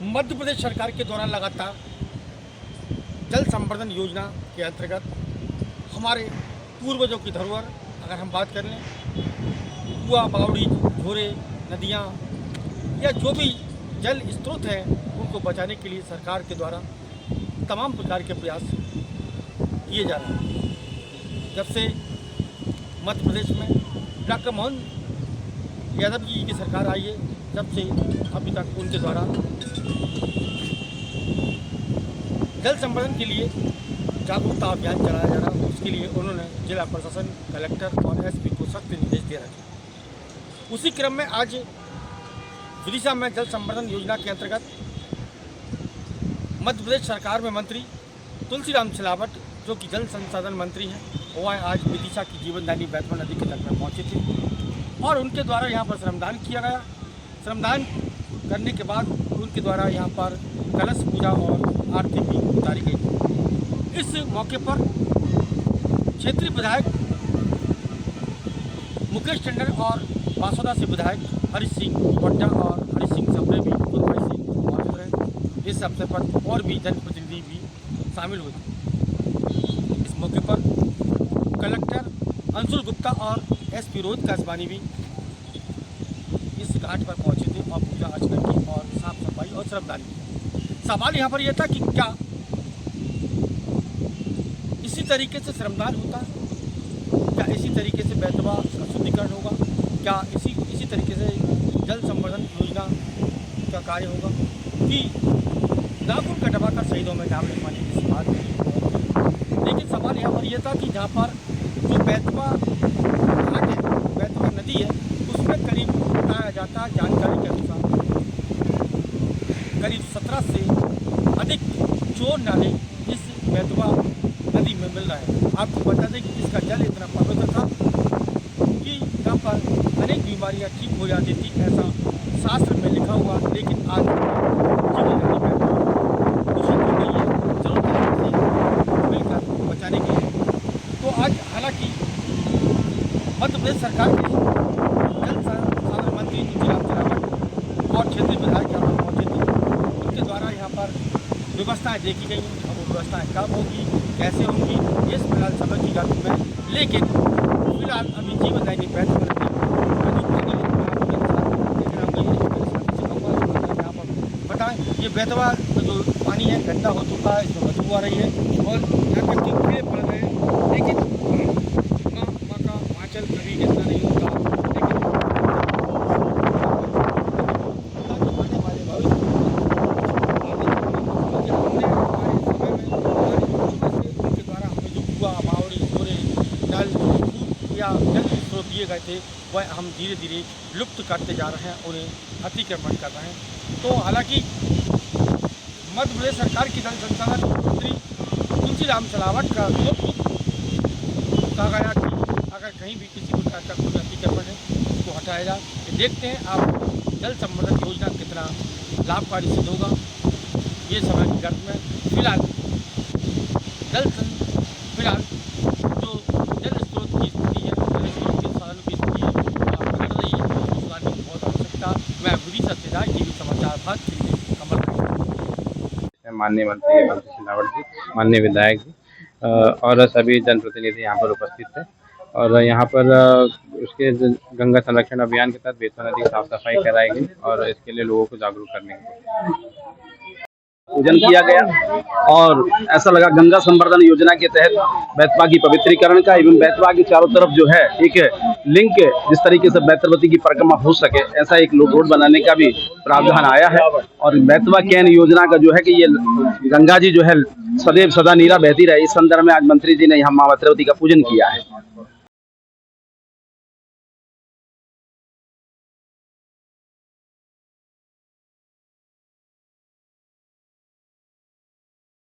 मध्य प्रदेश सरकार के द्वारा लगातार जल संवर्धन योजना के अंतर्गत हमारे पूर्वजों की धरोहर अगर हम बात कर लें, कुआं, बावड़ी, झोरे, नदियाँ या जो भी जल स्रोत हैं उनको बचाने के लिए सरकार के द्वारा तमाम प्रकार के प्रयास किए जा रहे हैं। जब से मध्य प्रदेश में डॉक्टर मोहन यादव जी की सरकार आई है, तब से अभी तक उनके द्वारा जल संवर्धन के लिए जागरूकता अभियान चलाया जा रहा है। उसके लिए उन्होंने जिला प्रशासन, कलेक्टर और एसपी को सख्त निर्देश दे रखे। उसी क्रम में आज विदिशा में जल संवर्धन योजना के अंतर्गत मध्य प्रदेश सरकार में मंत्री तुलसीराम सिलावट, जो कि जल संसाधन मंत्री हैं, वो आज विदिशा की जीवनदायिनी बैतवा नदी के तट में पहुंचे थे और उनके द्वारा यहाँ पर श्रमदान किया गया। श्रमदान करने के बाद उनके द्वारा यहाँ पर कलश पूजा और आरती भी उतारी गई। इस मौके पर क्षेत्रीय विधायक मुकेश टंडन और बासोदा से विधायक हरीश सिंह वड्डा और हरीश सिंह सबरे भी कुलभाई सिंह मौजूद रहे। इस अवसर पर और भी जनप्रतिनिधि भी शामिल हुए थे। इस मौके पर कलेक्टर अंशुल गुप्ता और एसपी रोहित कासवानी भी इस घाट पर पहुंचे थे और पूजा अर्चना की और साफ सफाई और श्रमदान की। सवाल यहाँ पर यह था कि क्या इसी तरीके से श्रमदान होता है, क्या इसी तरीके से बैतवा का शुद्धिकरण होगा, क्या इसी तरीके से जल संवर्धन योजना का कार्य होगा कि नागपुर कटवा का शहीदों में नाम लिखवाने की बात नहीं। लेकिन सवाल यहाँ पर यह था कि जहाँ पर जो बैतवा घाट है, बैतवा नदी है, उसमें करीब बताया जाता है जानकारी के अनुसार करीब 17 से अधिक चोर नाले इस बैतवा नदी में मिल रहा है। आपको बता दें कि इसका जल इतना पवित्र था कि यहाँ पर अनेक बीमारियाँ ठीक हो जाती थी, ऐसा शास्त्र में लिखा हुआ। लेकिन आज जीवन नदी बैतवा दूषित हो गई है, जरूरत है इसे मिलकर बचाने के लिए। तो आज हालांकि मध्य प्रदेश सरकार के जल संसाधन मंत्री तुलसीराम सिलावट और क्षेत्रीय विधायक यहाँ पर पहुँचे थे, उनके द्वारा यहाँ पर व्यवस्थाएं देखी गई। अब वो व्यवस्थाएं कब होगी, कैसे होंगी, ये फिलहाल समझ की जाती है। लेकिन फिलहाल अभी जीवनदायिनी बैतवा बताएं, ये बैतवा जो पानी है गंदा हो चुका है, इसमें बदबू आ रही है और यहाँ तक कि कीड़े पड़ रहे हैं। लेकिन माँ का आंचल कभी गंदा नहीं होता। जल स्रोत दिए गए थे वह हम धीरे धीरे लुप्त करते जा रहे हैं, उन्हें अतिक्रमण कर रहे हैं। तो हालांकि मध्य प्रदेश सरकार की जल संसाधन मंत्री तुलसीराम सिलावट का कहा गया कि अगर कहीं भी किसी प्रकार का कोई अतिक्रमण है उसको हटाया जाए। देखते हैं आप जल संवर्धन योजना कितना लाभकारी सिद्ध होगा ये समय की गर्भ में। फिलहाल जो जल स्रोत की स्थिति है, जल स्रोत के साधन की स्थिति है, बिगड़ रही है, सुधारने की बहुत आवश्यकता। मैं विदिशा से राय टीवी समाचार भारत के लिए कमल। माननीय मंत्री सिलावट जी, माननीय विधायक जी और सभी जनप्रतिनिधि यहाँ पर उपस्थित थे और यहाँ पर उसके गंगा संरक्षण अभियान के तहत बैतवा नदी की साफ सफाई कराई गई और इसके लिए लोगों को जागरूक करने के पूजन किया गया और ऐसा लगा गंगा संवर्धन योजना के तहत बैतवा की पवित्रीकरण का एवं बैतवा के चारों तरफ जो है एक लिंक जिस तरीके से बैतरवती की परिक्रमा हो सके ऐसा एक रोड बनाने का भी प्रावधान आया है। और बैतवा कैन योजना का जो है कि ये गंगा जी जो है सदैव सदा नीरा बहती रहे, इस संदर्भ में आज मंत्री जी ने यहाँ माँ बैतरवती का पूजन किया है।